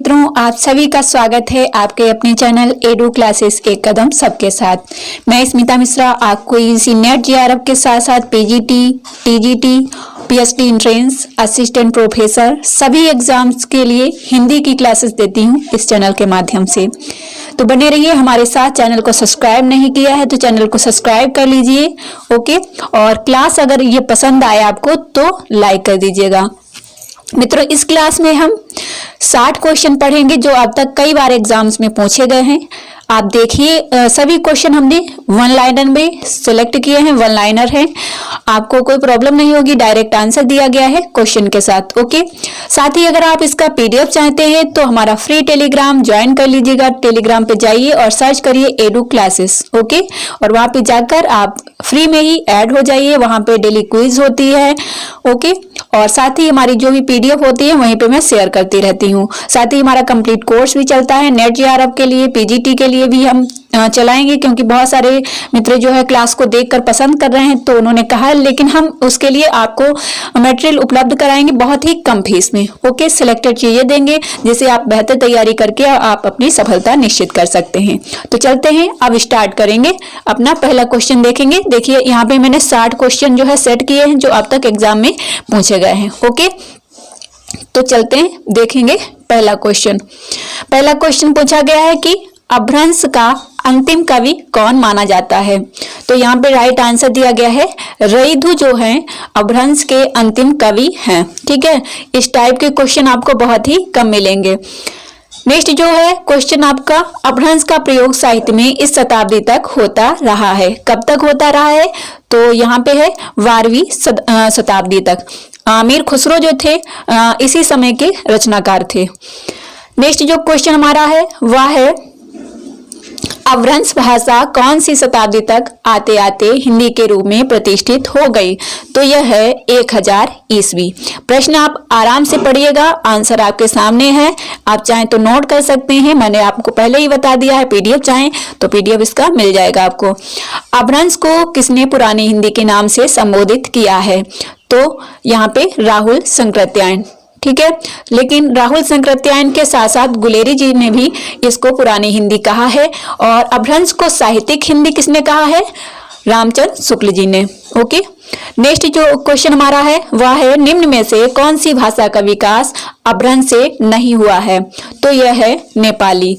मित्रों, आप सभी का स्वागत है आपके अपने चैनल एडू क्लासेस एक कदम सबके साथ। मैं स्मिता मिश्रा आपको इसी नेट जेआरएफ के साथ साथ PGT, TGT, PhD entrance, assistant professor सभी एग्जाम्स के लिए हिंदी की क्लासेस देती हूँ इस चैनल के माध्यम से। तो बने रहिए हमारे साथ। चैनल को सब्सक्राइब नहीं किया है तो चैनल को सब्सक्राइब कर लीजिए, ओके। और क्लास अगर ये पसंद आए आपको तो लाइक कर दीजिएगा। मित्रों, इस क्लास में हम 60 क्वेश्चन पढ़ेंगे जो अब तक कई बार एग्जाम्स में पूछे गए हैं। आप देखिए, सभी क्वेश्चन हमने वन लाइनर में सिलेक्ट किए हैं, वन लाइनर है। आपको कोई प्रॉब्लम नहीं होगी, डायरेक्ट आंसर दिया गया है क्वेश्चन के साथ, ओके। साथ ही अगर आप इसका पीडीएफ चाहते हैं तो हमारा फ्री टेलीग्राम ज्वाइन कर लीजिएगा। टेलीग्राम पे जाइए और सर्च करिए एडू क्लासेस, ओके। और वहां पे जाकर आप फ्री में ही ऐड हो जाइए। वहां पे डेली क्विज होती है, ओके। और साथ ही हमारी जो भी पीडीएफ होती है वहीं पे मैं शेयर करती रहती हूँ। साथ ही हमारा कंप्लीट कोर्स भी चलता है नेट जेआरएफ के लिए, पीजीटी के लिए भी हम चलाएंगे, क्योंकि बहुत सारे मित्र जो है क्लास को देखकर पसंद कर रहे हैं तो उन्होंने कहा, लेकिन हम उसके लिए आपको मटेरियल उपलब्ध कराएंगे बहुत ही कम फीस में, ओके। सिलेक्टेड चीजें देंगे जिससे आप बेहतर तैयारी करके आप अपनी सफलता निश्चित कर सकते हैं। तो चलते हैं, अब स्टार्ट करेंगे। अपना पहला क्वेश्चन देखेंगे। देखिए यहाँ पे मैंने 60 क्वेश्चन जो है सेट किए हैं जो अब तक एग्जाम में पूछे गए हैं, ओके। तो चलते हैं, देखेंगे पहला क्वेश्चन। पहला क्वेश्चन पूछा गया है कि अपभ्रंश का अंतिम कवि कौन माना जाता है। तो यहाँ पे राइट आंसर दिया गया है रईधु जो है अपभ्रंश के अंतिम कवि हैं, ठीक है। इस टाइप के क्वेश्चन आपको बहुत ही कम मिलेंगे। नेक्स्ट जो है क्वेश्चन आपका, अपभ्रंश का प्रयोग साहित्य में इस शताब्दी तक होता रहा है। कब तक होता रहा है? तो यहाँ पे है 12वीं शताब्दी तक। अमीर खुसरो जो थे इसी समय के रचनाकार थे। नेक्स्ट जो क्वेश्चन हमारा है वह है अपभ्रंश भाषा कौन सी शताब्दी तक आते आते हिंदी के रूप में प्रतिष्ठित हो गई। तो यह है 1000 ईस्वी। प्रश्न आप आराम से पढ़िएगा, आंसर आपके सामने है। आप चाहें तो नोट कर सकते हैं, मैंने आपको पहले ही बता दिया है। पीडीएफ चाहें तो पीडीएफ इसका मिल जाएगा आपको। अपभ्रंश को किसने पुरानी हिंदी के नाम से संबोधित किया है? तो यहाँ पे राहुल शंकराचार्य, ठीक है। लेकिन राहुल शंकराचार्य के साथ साथ गुलेरी जी ने भी इसको पुरानी हिंदी कहा है। और अपभ्रंश को साहित्यिक हिंदी किसने कहा है? रामचंद्र शुक्ल जी ने, ओके। नेक्स्ट जो क्वेश्चन हमारा है वह है निम्न में से कौन सी भाषा का विकास अपभ्रंश से नहीं हुआ है? तो यह है नेपाली।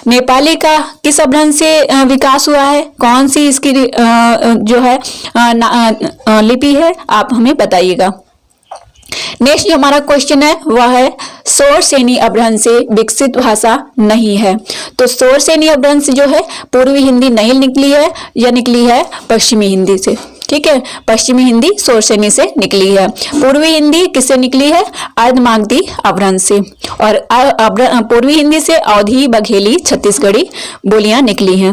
नेपाली का किस अपभ्रंश से विकास हुआ है? कौन सी इसकी जो है लिपि है, आप हमें बताइएगा। नेक्स्ट जो हमारा क्वेश्चन है वह है शौरसेनी अपभ्रंश से विकसित भाषा नहीं है। तो शौरसेनी अपभ्रंश जो है पूर्वी हिंदी नहीं निकली है, यह निकली है पश्चिमी हिंदी से, ठीक है। पश्चिमी हिंदी शौरसेनी से निकली है। पूर्वी हिंदी किससे निकली है? अर्धमागधी अपभ्रंश से। और पूर्वी हिंदी से अवधी, बघेली, छत्तीसगढ़ी बोलियां निकली हैं।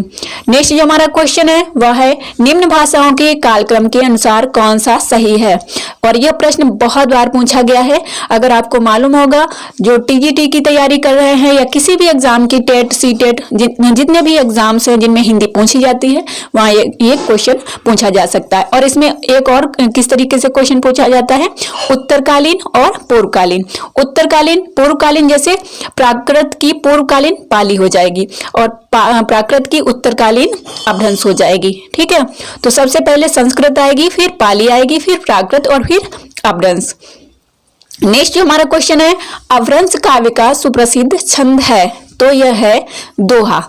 नेक्स्ट जो हमारा क्वेश्चन है वह है निम्न भाषाओं के कालक्रम के अनुसार कौन सा सही है? और यह प्रश्न बहुत बार पूछा गया है। अगर आपको मालूम होगा, जो टीजीटी की तैयारी कर रहे हैं या किसी भी एग्जाम की, टेट, सीटेट, जितने भी एग्जाम्स हैं जिनमें हिंदी पूछी जाती है वहां ये क्वेश्चन पूछा जा सकता है। और इसमें एक और किस तरीके से क्वेश्चन पूछा जाता है, उत्तरकालीन और पूर्वकालीन। उत्तरकालीन, पूर्वकालीन, जैसे प्राकृत की पूर्वकालीन पाली हो जाएगी और प्राकृत की उत्तरकालीन अपभ्रंश हो जाएगी, ठीक है। तो सबसे पहले संस्कृत आएगी, फिर पाली आएगी, फिर प्राकृत और फिर अपभ्रंश। नेक्स्ट जो हमारा क्वेश्चन है अपभ्रंश काव्य का सुप्रसिद्ध छंद है। तो यह है दोहा।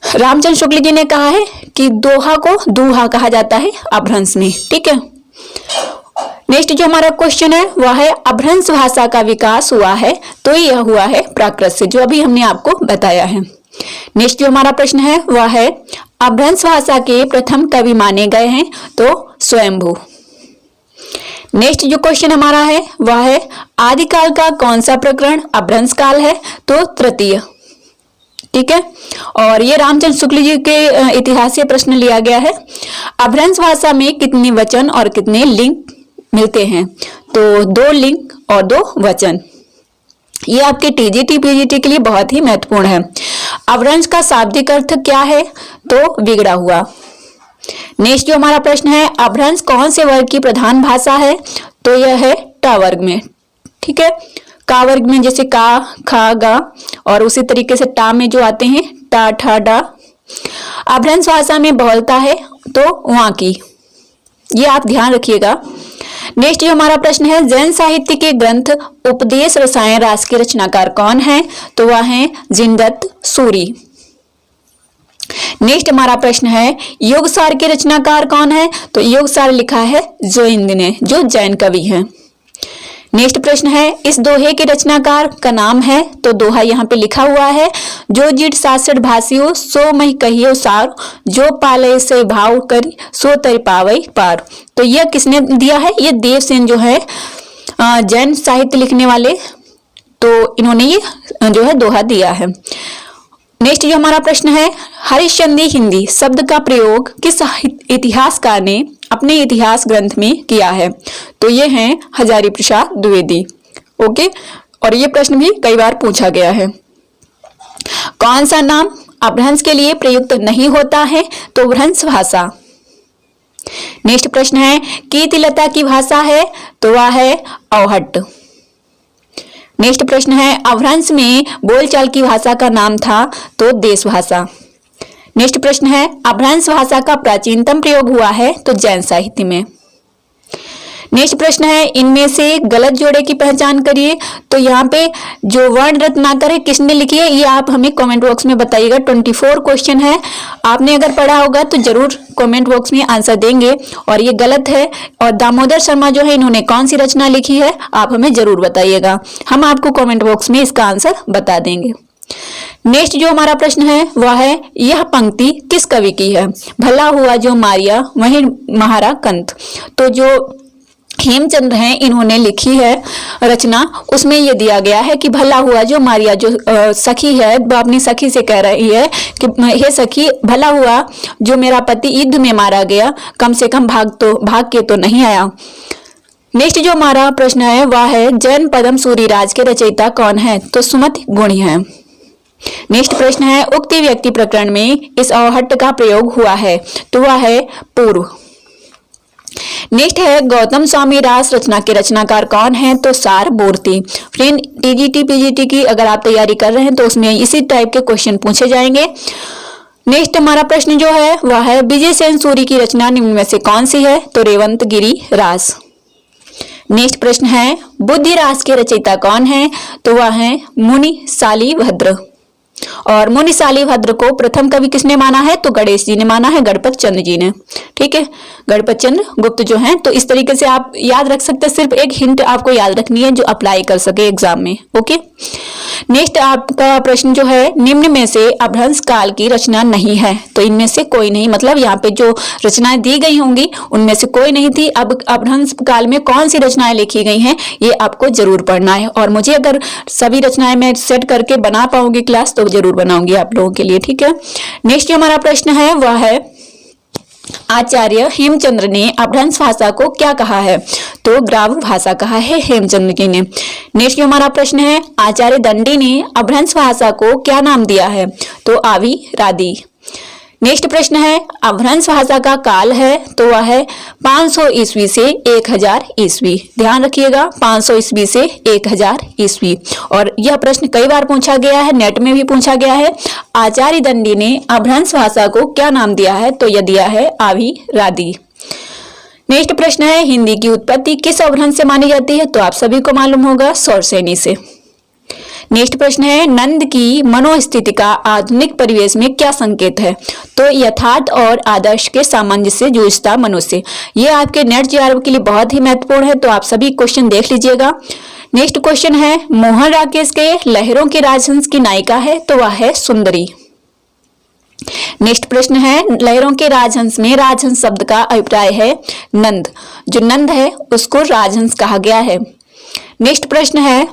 रामचंद्र शुक्ल जी ने कहा है कि दोहा को दूहा कहा जाता है अपभ्रंश में, ठीक है। नेक्स्ट जो हमारा क्वेश्चन है वह है अपभ्रंश भाषा का विकास हुआ है। तो यह हुआ है प्राकृत से, जो अभी हमने आपको बताया है। नेक्स्ट जो हमारा प्रश्न है वह है अपभ्रंश भाषा के प्रथम कवि माने गए हैं। तो स्वयंभू। नेक्स्ट जो क्वेश्चन हमारा है वह है आदिकाल का कौन सा प्रकरण अपभ्रंश काल है? तो तृतीय, ठीक है। और ये रामचंद्र शुक्ल जी के इतिहास से प्रश्न लिया गया है। अपभ्रंश भाषा में कितने वचन और कितने लिंग मिलते हैं? तो 2 लिंग और 2 वचन। ये आपके टीजीटी, पीजीटी के लिए बहुत ही महत्वपूर्ण है। अपभ्रंश का शाब्दिक अर्थ क्या है? तो बिगड़ा हुआ। नेक्स्ट जो हमारा प्रश्न है अपभ्रंश कौन से वर्ग की प्रधान भाषा है? तो यह है ट वर्ग में, ठीक है। का वर्ग में जैसे का, खा, गा, और उसी तरीके से टा में जो आते हैं टा, ठा, डा। अपभ्रंश भाषा में बहुलता है तो वहां की, ये आप ध्यान रखिएगा। नेक्स्ट जो हमारा प्रश्न है, जैन साहित्य के ग्रंथ उपदेश रसायन रास के रचनाकार कौन है? तो वह है जिनदत्त सूरी। नेक्स्ट हमारा प्रश्न है, योगसार के रचनाकार कौन है? तो योगसार लिखा है जोइंद ने, जो जैन कवि हैं। नेक्स्ट प्रश्न है, इस दोहे के रचनाकार का नाम है? तो दोहा यहाँ पे लिखा हुआ है, जो जिट सासठ भाषियो सो मही कहियो सार, जो पाले से भाव करी सो तरि पावई पार। तो यह किसने दिया है? ये देवसेन जो है जैन साहित्य लिखने वाले, तो इन्होंने ये जो है दोहा दिया है। नेक्स्ट जो हमारा प्रश्न है, हरिश्चंद्री हिंदी शब्द का प्रयोग किस इतिहासकार ने अपने इतिहास ग्रंथ में किया है? तो ये हैं हजारी प्रसाद द्विवेदी। ओके, और ये प्रश्न भी कई बार पूछा गया है। कौन सा नाम अपभ्रंश के लिए प्रयुक्त नहीं होता है? तो भ्रंश भाषा। नेक्स्ट प्रश्न है, कीर्तिलता की भाषा है? तो वह है अवहट्ट। नेक्स्ट प्रश्न है, अपभ्रंश में बोलचाल की भाषा का नाम था? तो देश भाषा। नेक्स्ट प्रश्न है, अपभ्रंश भाषा का प्राचीनतम प्रयोग हुआ है? तो जैन साहित्य में। नेक्स्ट प्रश्न है, इनमें से गलत जोड़े की पहचान करिए। तो यहाँ पे जो वर्ण रत्नाकर है किसने लिखी है, ये आप हमें कमेंट बॉक्स में बताइएगा। 24 क्वेश्चन है, आपने अगर पढ़ा होगा तो जरूर कमेंट बॉक्स में आंसर देंगे, और ये गलत है। और दामोदर शर्मा जो है, इन्होंने कौन सी रचना लिखी है आप हमें जरूर बताइएगा, हम आपको कमेंट बॉक्स में इसका आंसर बता देंगे। नेक्स्ट जो हमारा प्रश्न है वह है, यह पंक्ति किस कवि की है? भला हुआ जो मारिया वही महारा कंत। तो जो हेमचंद्र हैं, इन्होंने लिखी है रचना, उसमें ये दिया गया है कि भला हुआ जो मारिया, जो सखी है वो अपनी सखी से कह रही है कि हे सखी, भला हुआ जो मेरा पति युद्ध में मारा गया, कम से कम भाग के तो नहीं आया। नेक्स्ट जो हमारा प्रश्न है वह है, जैन पद्म सूरिराज के रचयिता कौन है? तो सुमति गुणी है। नेक्स्ट प्रश्न है, उक्त व्यक्ति प्रकरण में इस अवहट्ट का प्रयोग हुआ है? तो वह है पूर्व। नेक्स्ट है, गौतम स्वामी रास रचना के रचनाकार कौन है? तो सार मूर्ति। फ्रेंड, टीजीटी पीजीटी की अगर आप तैयारी कर रहे हैं तो उसमें इसी टाइप के क्वेश्चन पूछे जाएंगे। नेक्स्ट हमारा प्रश्न जो है वह है, विजय सेन सूरी की रचना निम्न में से कौन सी है? तो रेवंत गिरी रास। नेक्स्ट प्रश्न है, बुद्धि रास के रचयिता कौन है? तो वह है मुनि शालिभद्र। और मुनि शालिभद्र को प्रथम कवि किसने माना है? तो गणेश जी ने माना है, गणपत चंद्र जी ने। ठीक है, गणपत चंद्र गुप्त जो हैं। तो इस तरीके से आप याद रख सकते हैं, सिर्फ एक हिंट आपको याद रखनी है जो अप्लाई कर सके एग्जाम में। ओके, नेक्स्ट आपका प्रश्न जो है, निम्न में से अपभ्रंश काल की रचना नहीं है? तो इनमें से कोई नहीं, मतलब यहाँ पे जो रचनाएं दी गई होंगी उनमें से कोई नहीं थी। अब अपभ्रंश काल में कौन सी रचनाएं लिखी गई हैं ये आपको जरूर पढ़ना है, और मुझे अगर सभी रचनाएं मैं सेट करके बना पाऊंगी क्लास तो जरूर बनाऊंगी आप लोगों के लिए। ठीक है, नेक्स्ट जो हमारा प्रश्न है वह है, आचार्य हेमचंद्र ने अपभ्रंश भाषा को क्या कहा है? तो ग्राव्य भाषा कहा है हेमचंद्र जी ने। नेक्स्ट जो हमारा प्रश्न है, आचार्य दंडी ने अपभ्रंश भाषा को क्या नाम दिया है? तो आवी रादी। नेक्स्ट प्रश्न है, अपभ्रंश भाषा का काल है? तो वह है 500 ईस्वी से 1000 ईस्वी। ध्यान रखिएगा, 500 ईस्वी से 1000 ईस्वी। और यह प्रश्न कई बार पूछा गया है, नेट में भी पूछा गया है। आचार्य दंडी ने अपभ्रंश भाषा को क्या नाम दिया है? तो यह दिया है आवी रादी। नेक्स्ट प्रश्न है, हिंदी की उत्पत्ति किस अपभ्रंश से मानी जाती है? तो आप सभी को मालूम होगा, सौरसेनी से। नेक्स्ट प्रश्न है, नंद की मनोस्थिति का आधुनिक परिवेश में क्या संकेत है? तो यथार्थ और आदर्श के सामंजस्य से जूझता मनुष्य। ये आपके नेट जेआरएफ के लिए बहुत ही महत्वपूर्ण है, तो आप सभी क्वेश्चन देख लीजिएगा। नेक्स्ट क्वेश्चन है, मोहन राकेश के लहरों के राजहंस की नायिका है? तो वह है सुंदरी। नेक्स्ट प्रश्न है, लहरों के राजहंस में राजहंस शब्द का अभिप्राय है नंद। जो नंद है उसको राजहंस कहा गया है। नेक्स्ट प्रश्न है,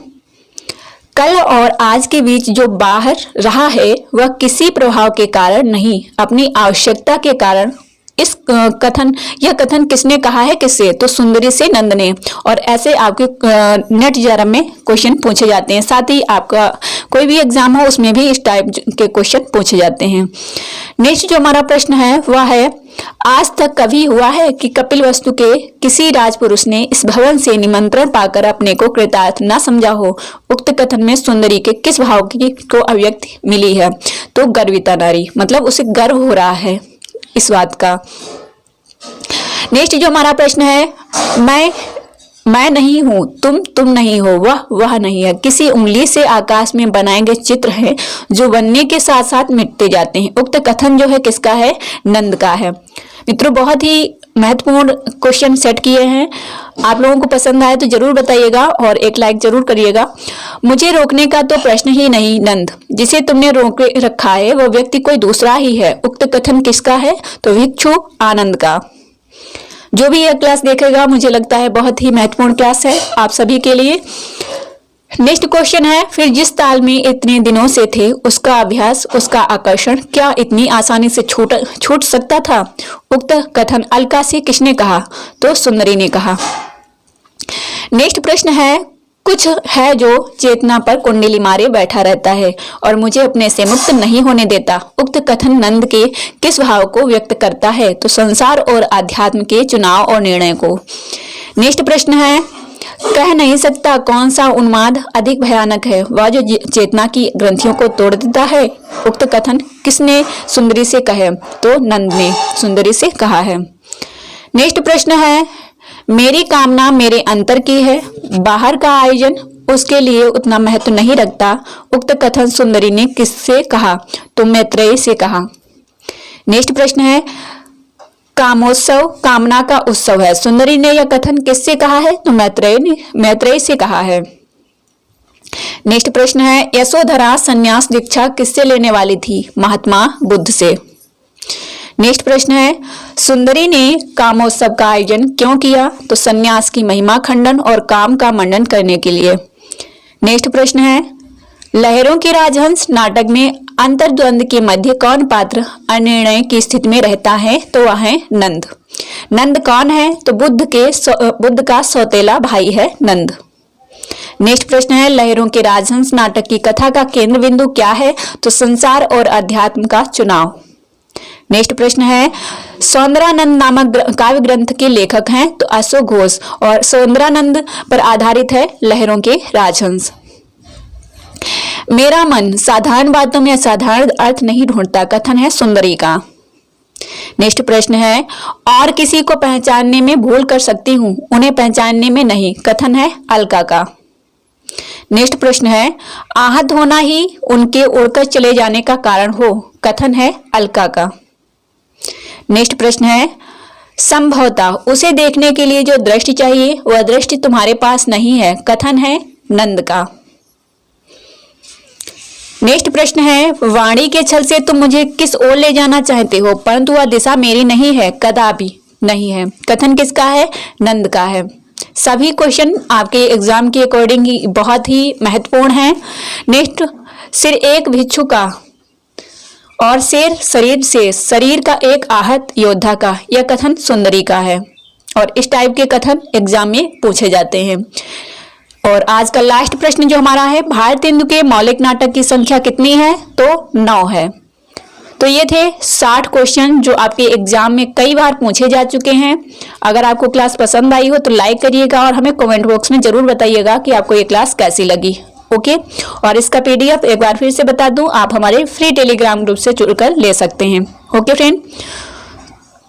कल और आज के बीच जो बाहर रहा है वह किसी प्रभाव के कारण नहीं, अपनी आवश्यकता के कारण इस यह कथन किसने कहा है, किससे? तो सुंदरी से नंद ने। और ऐसे आपके नेट जीआरएफ में क्वेश्चन पूछे जाते हैं। साथ ही आपका कोई भी एग्जाम हो उसमें भी इस टाइप के क्वेश्चन पूछे जाते हैं। नेक्स्ट जो हमारा प्रश्न है वह है, आज तक कभी हुआ है कि कपिलवस्तु के किसी राजपुरुष ने इस भवन से निमंत्रण पाकर अपने को कृतार्थ न समझा हो? उक्त कथन में सुंदरी के किस भाव की को अभिव्यक्ति मिली है? तो गर्विता नारी, मतलब उसे गर्व हो रहा है इस बात का। नेक्स्ट जो हमारा प्रश्न है, मैं नहीं हूं, तुम नहीं हो, वह नहीं है। किसी उंगली से आकाश में बनाए गए चित्र हैं जो बनने के साथ साथ मिटते जाते हैं। उक्त कथन जो है किसका है? नंद का है। मित्रों, बहुत ही महत्वपूर्ण क्वेश्चन सेट किए हैं। आप लोगों को पसंद आए तो जरूर बताइएगा और एक लाइक जरूर करिएगा। मुझे रोकने का तो प्रश्न ही नहीं नंद, जिसे तुमने रोक रखा है वह व्यक्ति कोई दूसरा ही है। उक्त कथन किसका है? तो भिक्षु आनंद का। जो भी यह क्लास देखेगा, मुझे लगता है बहुत ही महत्वपूर्ण क्लास है आप सभी के लिए। नेक्स्ट क्वेश्चन है, फिर जिस ताल में इतने दिनों से थे उसका अभ्यास, उसका आकर्षण क्या इतनी आसानी से छूट सकता था? उक्त कथन अलका से किसने कहा? तो सुंदरी ने कहा। नेक्स्ट प्रश्न है, कुछ है जो चेतना पर कुंडली मारे बैठा रहता है और मुझे अपने से मुक्त नहीं होने देता। उक्त कथन नंद के किस भाव को व्यक्त करता है? तो संसार और आध्यात्म के चुनाव और निर्णय को। नेक्स्ट प्रश्न है, कह नहीं सकता कौन सा उन्माद अधिक भयानक है, वह जो चेतना की ग्रंथियों को तोड़ देता है। उक्त कथन किसने सुंदरी से कहे? तो नंद ने सुंदरी से कहा है। नेक्स्ट प्रश्न है, मेरी कामना मेरे अंतर की है, बाहर का आयोजन उसके लिए उतना महत्व नहीं रखता। उक्त कथन सुंदरी ने किससे कहा? तो मैत्रेयी से कहा। नेक्स्ट प्रश्न है, कामोत्सव कामना का उत्सव है, सुंदरी ने यह कथन किससे कहा है? तो मैत्रेयी से कहा है। नेक्स्ट प्रश्न है, यशोधरा संन्यास दीक्षा किससे लेने वाली थी? महात्मा बुद्ध से। नेक्स्ट प्रश्न है, सुंदरी ने कामोत्सव का आयोजन क्यों किया? तो संन्यास की महिमा खंडन और काम का मंडन करने के लिए। नेक्स्ट प्रश्न है, लहरों के राजहंस नाटक में अंतर्द्वंद के मध्य कौन पात्र अनिर्णय की स्थिति में रहता है? तो वह है नंद। नंद कौन है? तो बुद्ध का सौतेला भाई है नंद। नेक्स्ट प्रश्न है, लहरों के राजहंस नाटक की कथा का केंद्र बिंदु क्या है? तो संसार और अध्यात्म का चुनाव। नेक्स्ट प्रश्न है, सौंदरानंद नामक काव्य ग्रंथ के लेखक हैं? तो अशोक घोष, और सौंदरानंद पर आधारित है लहरों के राजहंस। मेरा मन साधारण बातों में असाधारण अर्थ नहीं ढूंढता, कथन है सुंदरी का। नेक्स्ट प्रश्न है, और किसी को पहचानने में भूल कर सकती हूँ, उन्हें पहचानने में नहीं, कथन है अलका का। नेक्स्ट प्रश्न है, आहत होना ही उनके उड़कर चले जाने का कारण हो, कथन है अलका का। नेक्स्ट प्रश्न है, संभवतः उसे देखने के लिए जो दृष्टि चाहिए वह दृष्टि तुम्हारे पास नहीं है, कथन है नंद का। नेक्स्ट प्रश्न है, वाणी के छल से तुम मुझे किस ओर ले जाना चाहते हो, परंतु वह दिशा मेरी नहीं है, कदापि नहीं है, कथन किसका है? नंद का है। सभी क्वेश्चन आपके एग्जाम के अकॉर्डिंग ही बहुत ही महत्वपूर्ण हैं। नेक्स्ट, सिर एक भिक्षु का और शेर शरीर का एक आहत योद्धा का, यह कथन सुंदरी का है। और इस टाइप के कथन एग्जाम में पूछे जाते हैं। और आज का लास्ट प्रश्न जो हमारा है, भारतेंदु के मौलिक नाटक की संख्या कितनी है? तो 9 है। तो ये थे 60 क्वेश्चन जो आपके एग्जाम में कई बार पूछे जा चुके हैं। अगर आपको क्लास पसंद आई हो तो लाइक करिएगा और हमें कमेंट बॉक्स में जरूर बताइएगा कि आपको ये क्लास कैसी लगी। ओके, और इसका PDF एक बार फिर से बता दूं, आप हमारे फ्री टेलीग्राम ग्रुप से जुड़कर ले सकते हैं। ओके फ्रेंड,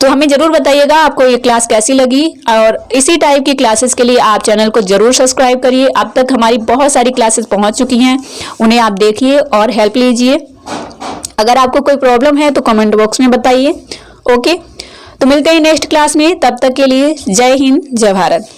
तो हमें जरूर बताइएगा आपको ये क्लास कैसी लगी, और इसी टाइप की क्लासेस के लिए आप चैनल को जरूर सब्सक्राइब करिए। अब तक हमारी बहुत सारी क्लासेस पहुंच चुकी हैं, उन्हें आप देखिए और हेल्प लीजिए। अगर आपको कोई प्रॉब्लम है तो कमेंट बॉक्स में बताइए। ओके, तो मिलते हैं नेक्स्ट क्लास में, तब तक के लिए जय हिंद जय भारत।